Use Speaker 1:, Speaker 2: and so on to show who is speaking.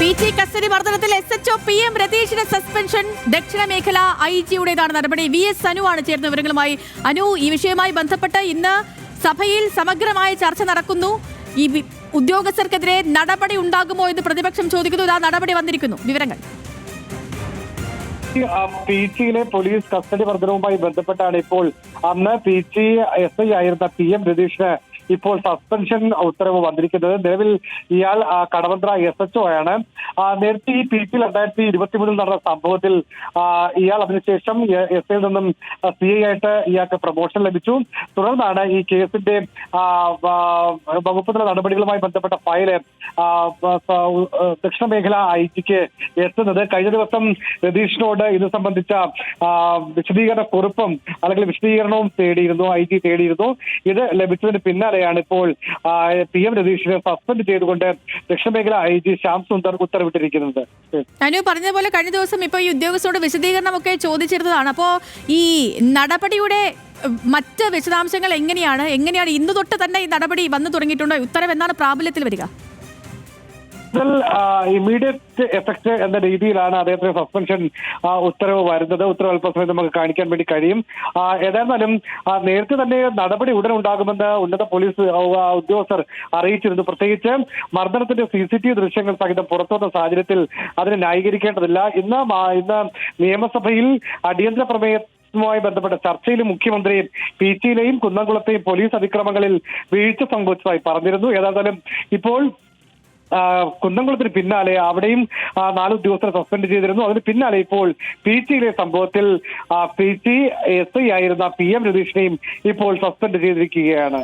Speaker 1: PT. Custody മർദ്ദനത്തിൽ SHO PM രതീഷിന്റെ suspension ദക്ഷിണ മേഖല IG-യുടേതാണ് നടപടി. VS അനു ആണ് ചേർന്ന വിവരങ്ങളുമായി. അനു, ഈ വിഷയവുമായി ബന്ധപ്പെട്ട് ഇന്ന് സഭയിൽ സമഗ്രമായ ചർച്ച നടക്കുന്നു. ഈ ഉദ്യോഗസ്ഥർക്കെതിരെ നടപടി ഉണ്ടാകുമോ എന്ന് പ്രതിപക്ഷം ചോദിക്കുന്നു. ആ നടപടി വന്നിരിക്കുന്നു. വിവരങ്ങൾ.
Speaker 2: പി.ടിയിലെ പോലീസ് കസ്റ്റഡി മർദ്ദനവുമായി ബന്ധപ്പെട്ടാണ് ഇപ്പോൾ അന്ന് പി.ടി SI ആയിരുന്ന PM രതീഷിന് ഇപ്പോൾ സസ്പെൻഷൻ ഉത്തരവ് വന്നിരിക്കുന്നത്. നിലവിൽ ഇയാൾ കടവന്ത്ര SHO ആണ്. നേരത്തെ ഈ പി.ടിയിൽ 2023 നടന്ന സംഭവത്തിൽ ഇയാൾ അതിനുശേഷം SIയിൽ നിന്നും CI ആയിട്ട് ഇയാൾക്ക് പ്രൊമോഷൻ ലഭിച്ചു. തുടർന്നാണ് ഈ കേസിന്റെ വകുപ്പ് തല നടപടികളുമായി ബന്ധപ്പെട്ട ഫയല് ദക്ഷിണ മേഖല IG-ക്ക് എത്തുന്നത്. കഴിഞ്ഞ ദിവസം രതീഷിനോട് ഇത് സംബന്ധിച്ച വിശദീകരണ കുറിപ്പും അല്ലെങ്കിൽ വിശദീകരണവും തേടിയിരുന്നു, IG തേടിയിരുന്നു. ഇത് ലഭിച്ചതിന് പിന്നാലെയാണ് ഇപ്പോൾ PM രതീഷിനെ സസ്പെൻഡ് ചെയ്തുകൊണ്ട് ദക്ഷിണ മേഖല IG ശ്യാം സുന്ദർ ഉത്തരവിട്ടിരിക്കുന്നത്.
Speaker 1: അനു പറഞ്ഞതുപോലെ കഴിഞ്ഞ ദിവസം ഇപ്പോൾ ഈ ഉദ്യോഗസ്ഥരോട് വിശദീകരണമൊക്കെ ചോദിച്ചിരുന്നതാണ്. അപ്പോൾ ഈ നടപടിയുടെ മറ്റ് വിശദാംശങ്ങൾ എങ്ങനെയാണ് ഇന്ന് തൊട്ട് തന്നെ ഈ നടപടി വന്നു തുടങ്ങിയിട്ടുണ്ടോ? ഉത്തരവ് എന്നാണ് പ്രാബല്യത്തിൽ വരിക?
Speaker 2: ഇമ്മീഡിയറ്റ് എഫക്ട് എന്ന രീതിയിലാണ് അദ്ദേഹത്തിന് സസ്പെൻഷൻ ഉത്തരവ് വരുന്നത്. ഉത്തരവ് അല്പസമയം നമുക്ക് കാണിക്കാൻ വേണ്ടി കഴിയും. ഏതായിരുന്നാലും നേരത്തെ തന്നെ നടപടി ഉടൻ ഉണ്ടാകുമെന്ന് ഉന്നത പോലീസ് ഉദ്യോഗസ്ഥർ അറിയിച്ചിരുന്നു. പ്രത്യേകിച്ച് മർദ്ദനത്തിന്റെ CCTV ദൃശ്യങ്ങൾ സഹിതം പുറത്തുവന്ന സാഹചര്യത്തിൽ അതിനെ ന്യായീകരിക്കേണ്ടതില്ല. ഇന്ന് നിയമസഭയിൽ അടിയന്തര പ്രമേയവുമായി ബന്ധപ്പെട്ട ചർച്ചയിൽ മുഖ്യമന്ത്രി പി.ടിയിലെയും കുന്നംകുളത്തെയും പോലീസ് അതിക്രമങ്ങളിൽ വീഴ്ച സംഭവിച്ചതായി പറഞ്ഞിരുന്നു. ഏതായാലും ഇപ്പോൾ കുന്നംകുളത്തിന് പിന്നാലെ അവിടെയും 4 ഉദ്യോഗസ്ഥരെ സസ്പെൻഡ് ചെയ്തിരുന്നു. അതിന് പിന്നാലെ ഇപ്പോൾ പി.ടിയിലെ സംഭവത്തിൽ പി.ടി SI ആയിരുന്ന PM രതീഷിനെയും ഇപ്പോൾ സസ്പെൻഡ് ചെയ്തിരിക്കുകയാണ്.